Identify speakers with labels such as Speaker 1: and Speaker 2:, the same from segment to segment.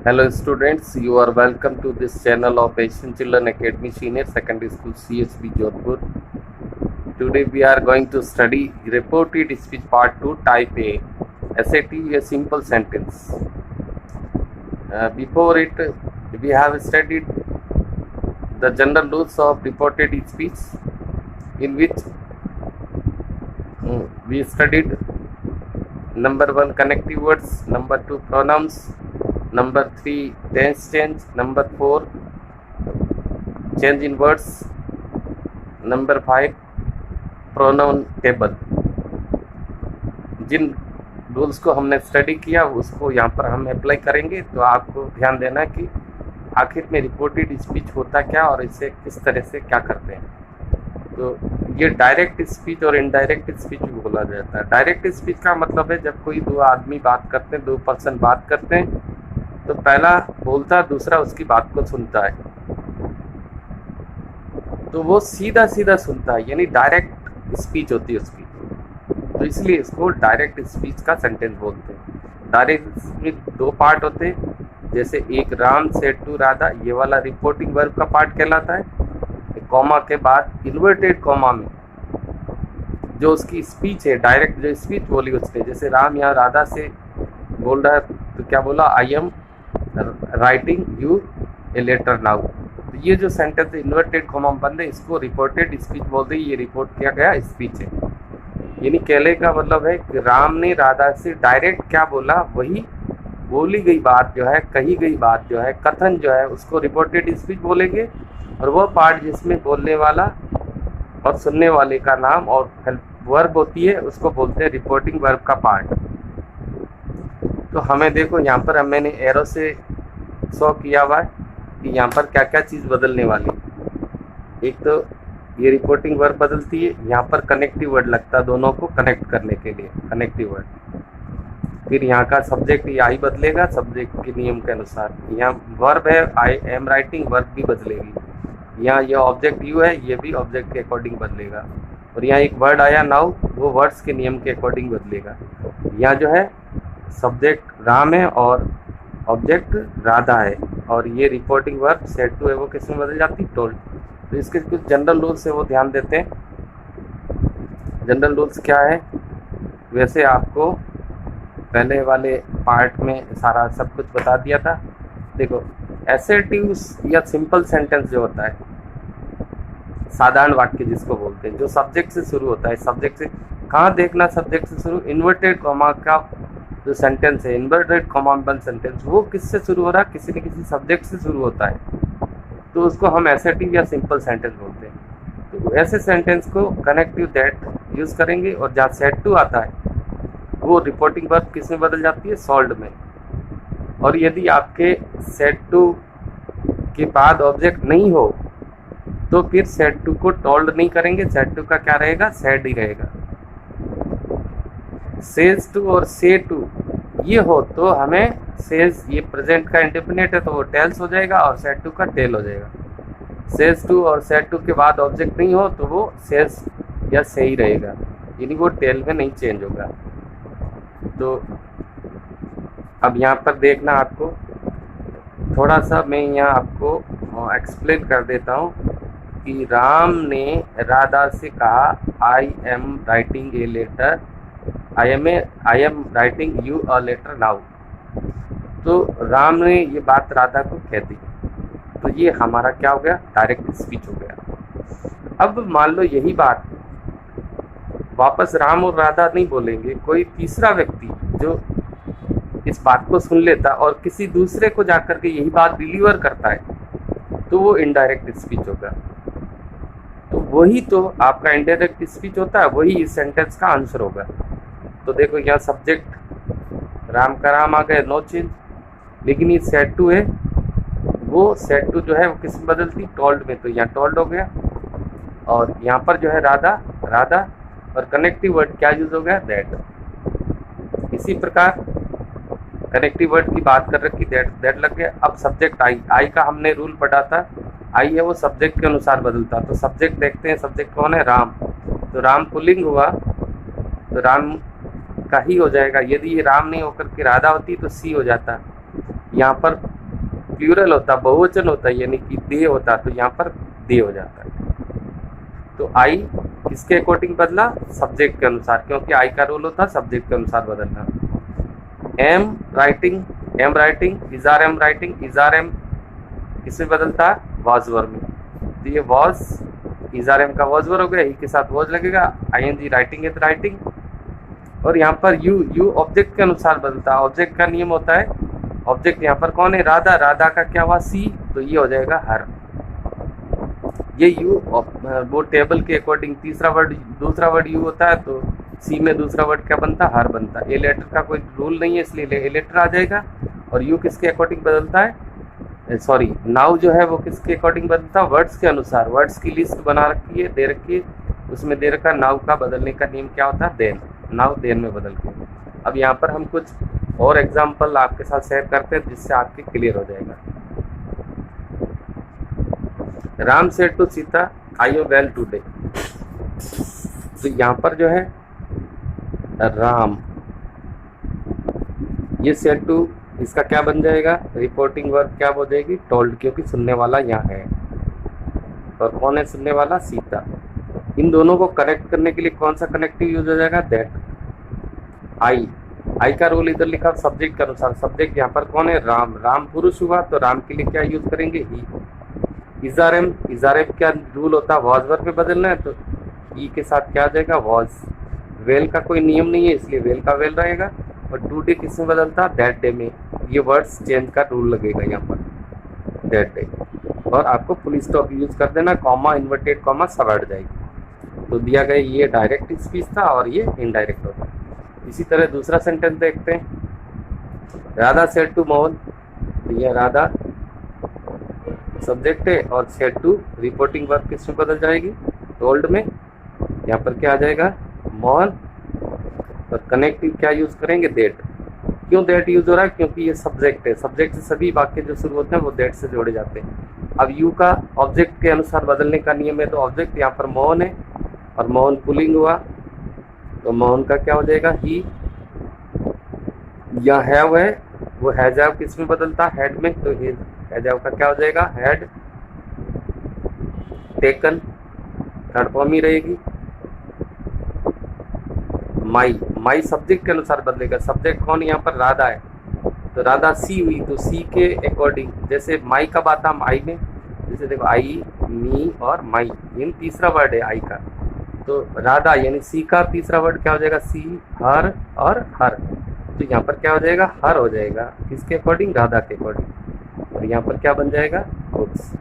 Speaker 1: Hello students, you are welcome to this channel of Asian Children Academy Senior Secondary School CSB Jodhpur. Today we are going to study reported speech part 2 type A, SAT a simple sentence. Before it we have studied the general rules of reported speech, in which we studied number 1 connective words, number 2 pronouns, number 3 tense change, number 4 change in words, number 5 pronoun table. जिन rules को हमने study किया उसको यहाँ पर हम apply करेंगे। तो आपको ध्यान देना कि आखिर में रिपोर्टेड स्पीच होता क्या और इसे किस तरह से क्या करते हैं। तो ये डायरेक्ट स्पीच और इनडायरेक्ट स्पीच भी बोला जाता है। डायरेक्ट स्पीच का मतलब है जब कोई दो आदमी बात करते हैं, दो पर्सन बात करते हैं, तो पहला बोलता है, दूसरा उसकी बात को सुनता है, तो वो सीधा सीधा सुनता है, यानी डायरेक्ट स्पीच होती है उसकी। तो इसलिए इसको डायरेक्ट स्पीच का सेंटेंस बोलते हैं। डायरेक्ट स्पीच दो पार्ट होते हैं, जैसे एक राम सेड टू राधा, ये वाला रिपोर्टिंग वर्ब का पार्ट कहलाता है। कॉमा के बाद इन्वर्टेड कॉमा में जो उसकी स्पीच है, डायरेक्ट जो स्पीच बोली उसने, जैसे राम यहाँ राधा से बोल रहा है तो क्या बोला, I am writing you a letter now. तो ये जो सेंटेंस इन्वर्टेड कॉमा बंद है, इसको रिपोर्टेड स्पीच बोलते हैं। ये रिपोर्ट किया गया स्पीच है, यानी कहने का मतलब है कि राम ने राधा से डायरेक्ट क्या बोला, वही बोली गई बात जो है, कही गई बात जो है, कथन जो है, उसको रिपोर्टेड स्पीच बोलेंगे। और वह पार्ट जिसमें बोलने वाला और सुनने वाले का नाम और वर्ब होती है, उसको बोलते हैं रिपोर्टिंग वर्ब का पार्ट। तो हमें देखो यहाँ पर मैंने एरो से शो किया हुआ है कि यहाँ पर क्या क्या चीज़ बदलने वाली है। एक तो ये रिपोर्टिंग वर्ब बदलती है, यहाँ पर कनेक्टिव वर्ड लगता है दोनों को कनेक्ट करने के लिए, कनेक्टिव वर्ड। फिर यहाँ का सब्जेक्ट ये आई बदलेगा सब्जेक्ट के नियम के अनुसार। यहाँ वर्ब है आई एम राइटिंग, वर्ब भी बदलेगी। यहाँ ये ऑब्जेक्ट यू है, ये भी ऑब्जेक्ट के अकॉर्डिंग बदलेगा। और यहाँ एक वर्ड आया नाउ, वो वर्ड्स के नियम के अकॉर्डिंग बदलेगा। यहाँ जो है सब्जेक्ट राम है और ऑब्जेक्ट राधा है, और ये रिपोर्टिंग वर्ब सेड टू है, वो किस में बदल जाती, टोल्ड। तो इसके कुछ जनरल रूल्स है वो ध्यान देते हैं। जनरल रूल्स क्या है, वैसे आपको पहले वाले पार्ट में सारा सब कुछ बता दिया था। देखो एसर्टिव्स या सिंपल सेंटेंस जो होता है, साधारण वाक्य जिसको बोलते हैं, जो सब्जेक्ट से शुरू होता है। सब्जेक्ट से कहाँ देखना, सब्जेक्ट से शुरू। इन्वर्टेड कॉमा का जो सेंटेंस है, इन्वर्टेड कॉमा बंद सेंटेंस, वो किससे शुरू हो रहा है, किसी न किसी सब्जेक्ट से शुरू होता है, तो उसको हम एसर्टिव या सिंपल सेंटेंस बोलते हैं। तो ऐसे सेंटेंस को कनेक्टिव दैट यूज़ करेंगे, और जहाँ सेड टू आता है वो रिपोर्टिंग वर्ब किस में बदल जाती है, सॉल्ड में। और यदि आपके सेड टू के बाद ऑब्जेक्ट नहीं हो तो फिर सेड टू को टोल्ड नहीं करेंगे, सेड टू का क्या रहेगा, सेड ही रहेगा। सेज टू और से टू ये हो तो हमें सेज, ये प्रेजेंट का इंडेफिनिट है तो वो टेल्स हो जाएगा, और सेड टू का टेल हो जाएगा। सेज टू और सेड टू के बाद ऑब्जेक्ट नहीं हो तो वो सेज या से ही रहेगा, यानी वो टेल में नहीं चेंज होगा। तो अब यहाँ पर देखना, आपको थोड़ा सा मैं यहाँ आपको एक्सप्लेन कर देता हूँ कि राम ने राधा से कहा I am writing a letter, I am writing you a letter now. तो राम ने ये बात राधा को कह दी, तो ये हमारा क्या हो गया, डायरेक्ट स्पीच हो गया। अब मान लो यही बात वापस राम और राधा नहीं बोलेंगे, कोई तीसरा व्यक्ति जो इस बात को सुन लेता और किसी दूसरे को जाकर के यही बात डिलीवर करता है, तो वो इनडायरेक्ट स्पीच होगा। तो वही तो आपका इनडायरेक्ट स्पीच होता है, वही इस सेंटेंस का आंसर होगा। तो देखो यहाँ सब्जेक्ट राम का राम आ गया, नो चेंज, लेकिन ये सेड टू है, वो सेड टू जो है वो किस में बदलती, टोल्ड में, तो यहाँ टोल्ड हो गया। और यहाँ पर जो है राधा, राधा, और कनेक्टिव वर्ड क्या यूज हो गया, दैट। इसी प्रकार कनेक्टिव वर्ड की बात कर रखी, दैट लग गया। अब सब्जेक्ट आई का हमने रूल पढ़ा था, आई है वो सब्जेक्ट के अनुसार बदलता। तो सब्जेक्ट देखते हैं, सब्जेक्ट कौन है, राम। तो राम पुल्लिंग हुआ तो राम का ही हो जाएगा। यदि ये राम नहीं होकर के राधा होती तो सी हो जाता। यहाँ पर प्लूरल होता, बहुवचन होता यानी कि दे होता, तो यहाँ पर दे हो जाता है। तो आई किसके अकॉर्डिंग बदला? सब्जेक्ट के अनुसार, क्योंकि आई का रूल होता सब्जेक्ट के अनुसार बदलना। Am writing, am writing, is are am writing, is are am किसमें बदलता है? वॉज वर्ब में। तो ये वॉज, इज आर एम का वॉज वर्ब हो गया, ही के साथ वॉज लगेगा, आई एन जी राइटिंग है तो राइटिंग। और यहाँ पर यू, यू ऑब्जेक्ट के अनुसार बदलता है। ऑब्जेक्ट का नियम होता है, ऑब्जेक्ट यहाँ पर कौन है? राधा, राधा का क्या हुआ? सी, तो ये हो जाएगा हर। ये यू वो टेबल के अकॉर्डिंग तीसरा वर्ड, दूसरा वर्ड यू होता है, तो सी में दूसरा वर्ड क्या बनता? हर बनता है। ए लेटर का कोई रूल नहीं है, इसलिए ए लेटर आ जाएगा। और यू किसके अकॉर्डिंग बदलता है? सॉरी, नाउ जो है वो किसके अकॉर्डिंग बदलता है? वर्ड्स के अनुसार। वर्ड्स की लिस्ट बना रखी है, दे रखी है, उसमें दे रखा नाउ का बदलने का नियम क्या होता है? देन। नाउ देन में बदल के। अब यहाँ पर हम कुछ और एग्जाम्पल आपके साथ शेयर करते हैं जिससे आपके क्लियर हो जाएगा। Ram said to Sita I you well today. तो यहाँ पर जो है राम, ये सेड टू, इसका क्या बन जाएगा? रिपोर्टिंग वर्ब क्या हो जाएगी? टोल्ड, क्योंकि सुनने वाला यहाँ है। और कौन है सुनने वाला? सीता। इन दोनों को कनेक्ट करने के लिए कौन सा कनेक्टिव यूज हो जाएगा? दैट। आई, आई का रोल इधर लिखा सब्जेक्ट के अनुसार। सब्जेक्ट यहाँ पर कौन है? राम। राम पुरुष हुआ तो राम के लिए क्या यूज करेंगे? ही। इजारम, इजारम क्या रूल होता है? वॉज वर्ब पे बदलना है, तो ई के साथ क्या आ जाएगा? वॉज। वेल का कोई नियम नहीं है, इसलिए वेल का वेल रहेगा। और टू डे किसमें बदलता? दैट डे में। ये वर्ड्स चेंज का रूल लगेगा यहाँ पर, दैट डे। और आपको फुल स्टॉप यूज कर देना, कॉमा, इन्वर्टेड कॉमा सब हट जाएगी। तो दिया गया ये डायरेक्ट स्पीच था और ये इनडायरेक्ट होता है। इसी तरह दूसरा सेंटेंस देखते हैं। राधा सेड टू मोहन, तो यह राधा सब्जेक्ट है और सेड टू रिपोर्टिंग वर्ब किसमें बदल जाएगी? टोल्ड में। यहाँ पर क्या आ जाएगा? मोहन। और कनेक्टिव क्या यूज करेंगे? दैट। क्यों दैट यूज हो रहा है? क्योंकि ये सब्जेक्ट है, सब्जेक्ट से सभी वाक्य जो शुरू होते हैं वो दैट से जोड़े जाते हैं। अब यू का ऑब्जेक्ट के अनुसार बदलने का नियम है, तो ऑब्जेक्ट यहाँ पर मोहन है और मोहन पुलिंग हुआ, तो मोहन का क्या हो जाएगा? ही। या हैव है, वो हैजाव किस में बदलता? हेड में, तो हैजाव का क्या हो जाएगा? हैड। टेकन थर्ड फॉर्म ही रहेगी। माई, माई सब्जेक्ट के अनुसार बदलेगा। सब्जेक्ट कौन? यहाँ पर राधा है, तो राधा सी हुई, तो सी के अकॉर्डिंग जैसे माई कब आता? माई में, जैसे देखो आई, मी और माई, इन तीसरा वर्ड है आई का, तो राधा यानी सी का तीसरा वर्ड क्या हो जाएगा? सी, हर और हर। तो यहाँ पर क्या हो जाएगा? हर हो जाएगा। किसके अकॉर्डिंग? राधा के अकॉर्डिंग। और यहाँ पर क्या बन जाएगा? बुक्स।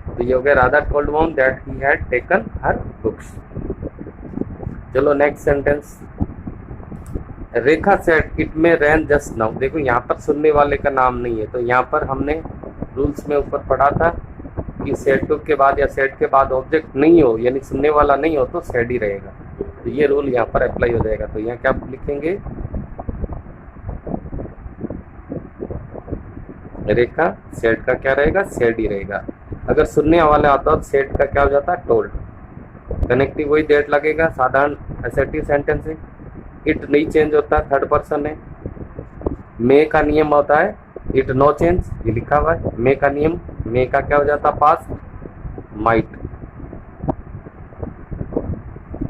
Speaker 1: तो ये हो गया Radha told Mohan that he had taken her books. चलो next sentence. Rekha said it may rain just now. देखो यहाँ पर सुनने वाले का नाम नहीं है, तो यहाँ पर हमने रूल्स में ऊपर पढ़ा था कि सेड टू के बाद या सेड के बाद ऑब्जेक्ट नहीं हो यानी सुनने वाला नहीं हो तो सेड ही रहेगा। तो ये रूल यहाँ पर अप्लाई हो जाएगा। तो यहाँ क्या लिखेंगे? रेखा सेड का क्या रहेगा? सेड ही रहेगा। अगर सुनने वाला आता तो सेड का क्या हो जाता है? टोल्ड। कनेक्टिव वही दैट लगेगा, साधारण असर्टिव सेंटेंस है। इट नहीं चेंज होता, थर्ड पर्सन है। मे का नियम होता है इट नो चेंज, ये लिखा हुआ है मे का नियम। मे का क्या हो जाता? Past. Might.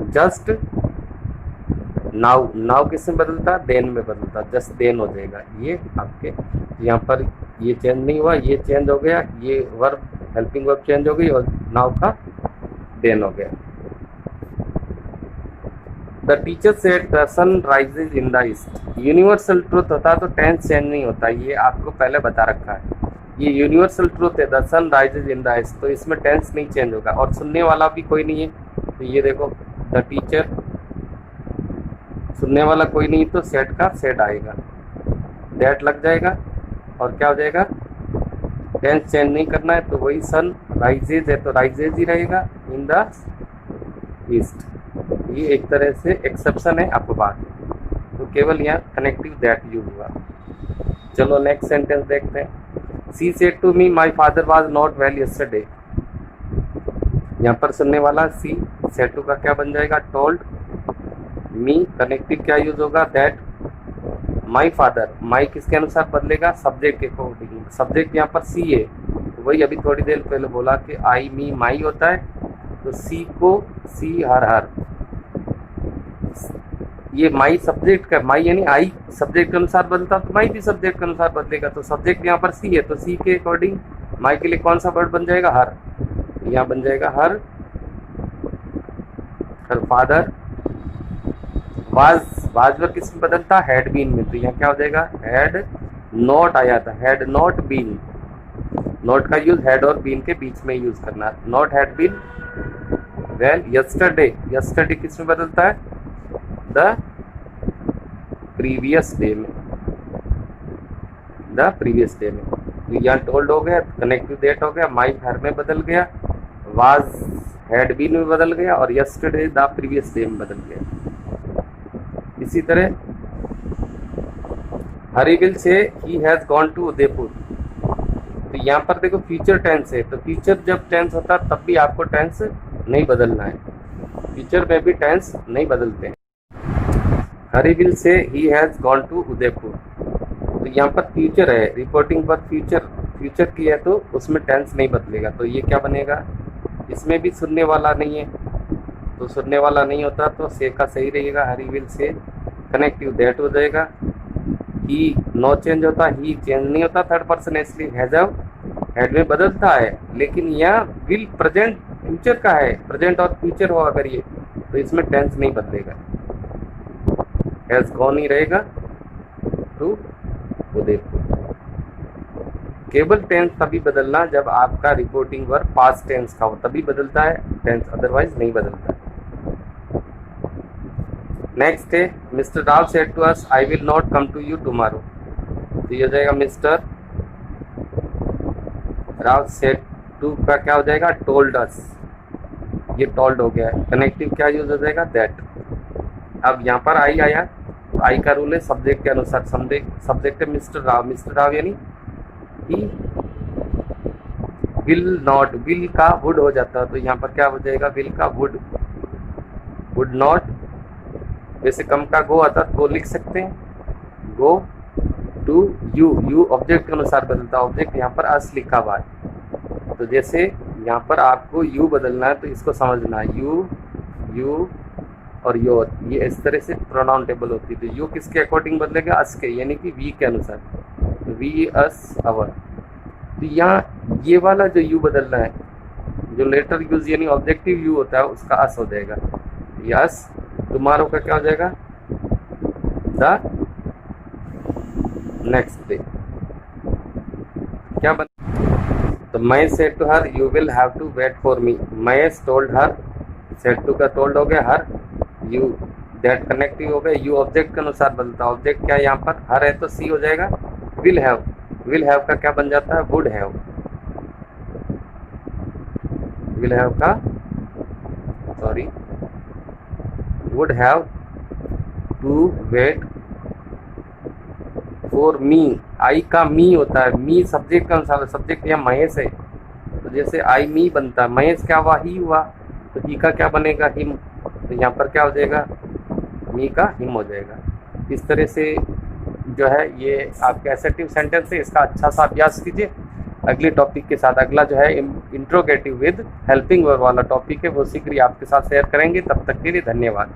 Speaker 1: Just now, now किसमें बदलता? देन में बदलता, जस्ट देन हो जाएगा। ये आपके यहाँ पर ये चेंज नहीं हुआ, ये चेंज हो गया, ये वर्ब हेल्पिंग वर्ब चेंज हो गई और नाउ का देन हो गया। The teacher said the sun rises in the east. Universal truth होता तो टेंस चेंज नहीं होता, ये आपको पहले बता रखा है। ये यूनिवर्सल ट्रूथ है, the sun rises in the east, तो इसमें टेंस नहीं चेंज होगा। और सुनने वाला भी कोई नहीं है, तो ये देखो द टीचर, सुनने वाला कोई नहीं तो सेड का सेड आएगा, दैट लग जाएगा और क्या हो जाएगा? टेंस चेंज नहीं करना है, तो वही सन राइजेज है तो राइजेज ही रहेगा इन द ईस्ट। ये एक तरह से एक्सेप्शन है अपवाद, तो केवल यहाँ कनेक्टिव दैट यूज हुआ। चलो नेक्स्ट सेंटेंस देखते हैं। She said to me my father was not well yesterday. यहाँ पर सुनने वाला सी, सेड टू का क्या बन जाएगा? टोल्ड। मी कनेक्टिव क्या यूज होगा? दैट। माई फादर, माई किसके अनुसार बदलेगा, सब्जेक्ट के अकॉर्डिंग। सब्जेक्ट यहाँ पर सी है, तो वही अभी थोड़ी देर पहले बोला कि आई मी माई होता है, तो सी को सी हर, ये माई सब्जेक्ट का, माई यानी आई सब्जेक्ट के अनुसार बदलता, तो माई भी सब्जेक्ट के अनुसार बदलेगा। तो सब्जेक्ट यहाँ पर सी है, तो सी के अकॉर्डिंग माई के लिए कौन सा वर्ड बन जाएगा, हर। यहाँ बन जाएगा हर फादर वाज, वाज वर्ग किसमें बदलता, हैड बीन में, तो यहाँ क्या हो जाएगा, हैड नॉट आया था, हैड नॉट बीन। नॉट का यूज हैड और बीन के बीच में यूज करना, not had been well yesterday, yesterday किसमें बदलता है, द प्रीवियस डे में, द प्रीवियस डे में। तो यहाँ टोल्ड हो गया, कनेक्टिव डेट हो गया, माई हर में बदल गया, वाज हैड बीन में बदल गया, और यस्टरडे द प्रीवियस डे में बदल गया। इसी तरह Hari will say he has gone to Udaipur, तो यहाँ पर देखो फ्यूचर टेंस है, तो फ्यूचर जब टेंस होता है तब भी आपको टेंस नहीं बदलना है, फ्यूचर में भी टेंस नहीं बदलते हैं। Hari will say he has gone to Udaipur, तो यहाँ पर फ्यूचर है, रिपोर्टिंग पर फ्यूचर की है, तो उसमें टेंस नहीं बदलेगा, तो ये क्या बनेगा, इसमें भी सुनने वाला नहीं है, तो सुनने वाला नहीं होता तो से का सही रहेगा, हरी विल से कनेक्टिव दैट हो जाएगा। ही नो चेंज होता, ही चेंज नहीं होता, थर्ड पर्सन है इसलिए हैज हैड में बदलता है, लेकिन यहाँ विल प्रेजेंट फ्यूचर का है, प्रेजेंट और फ्यूचर हो अगर ये, तो इसमें टेंस नहीं बदलेगा, हैज गॉन ही रहेगा टू उदयपुर। केवल टेंस तभी बदलना जब आपका रिपोर्टिंग वर्ब पास्ट टेंस का हो, तभी बदलता है टेंस, अदरवाइज नहीं बदलता। नेक्स्ट है mister Rao said to us I will not come to you tomorrow, तो ये हो जाएगा मिस्टर राव सेड टू का क्या हो जाएगा, टोल्ड अस, ये टोल्ड हो गया है, कनेक्टिव क्या यूज हो जाएगा, दैट। अब यहाँ पर आई आया, तो आई का रूल है सब्जेक्ट के अनुसार, सब्जेक्ट है मिस्टर राव यानी ही विल नॉट, विल का वुड हो जाता है, तो यहाँ पर क्या हो जाएगा, विल का वुड नॉट, जैसे कम का गो आता है, गो लिख सकते हैं, गो टू यू ऑब्जेक्ट के अनुसार बदलता है, ऑब्जेक्ट यहाँ पर अस लिखा हुआ है, तो जैसे यहाँ पर आपको यू बदलना है तो इसको समझना, यू और योर, ये इस तरह से प्रोनाउन टेबल होती है, तो यू किसके अकॉर्डिंग बदलेगा, अस के, यानी कि वी के अनुसार, वी अस अवर। तो यहाँ ये वाला जो यू बदलना है, जो लेटर यूज यानी ऑब्जेक्टिव यू होता है, उसका अस हो जाएगा, यस। टुमारो का क्या हो जाएगा, द नेक्स्ट डे। क्या बन, तो मैं said to her you will have to wait for me, मैं टोल्ड हर, सेड टू का टोल्ड हो गया, हर यू दैट कनेक्टिव हो गया, यू ऑब्जेक्ट के अनुसार बदलता, ऑब्जेक्ट क्या यहाँ पर हर है, तो सी हो जाएगा, विल हैव का क्या बन जाता है, वुड हैव, विल हैव का sorry would have to wait for me, I का मी होता है, मी सब्जेक्ट का अनुसार, सब्जेक्ट यहाँ महेश है, तो जैसे आई मी बनता है, महेश क्या हुआ, ही हुआ, तो ही का क्या बनेगा, हिम, तो यहाँ पर क्या हो जाएगा, मी का हिम हो जाएगा। इस तरह से जो है ये आपका एसर्टिव सेंटेंस है, इसका अच्छा सा अभ्यास कीजिए। अगले टॉपिक के साथ, अगला जो है इंट्रोगेटिव विद हेल्पिंग वर्ब वाला टॉपिक है, वो शीघ्र ही आपके साथ शेयर करेंगे। तब तक के लिए धन्यवाद।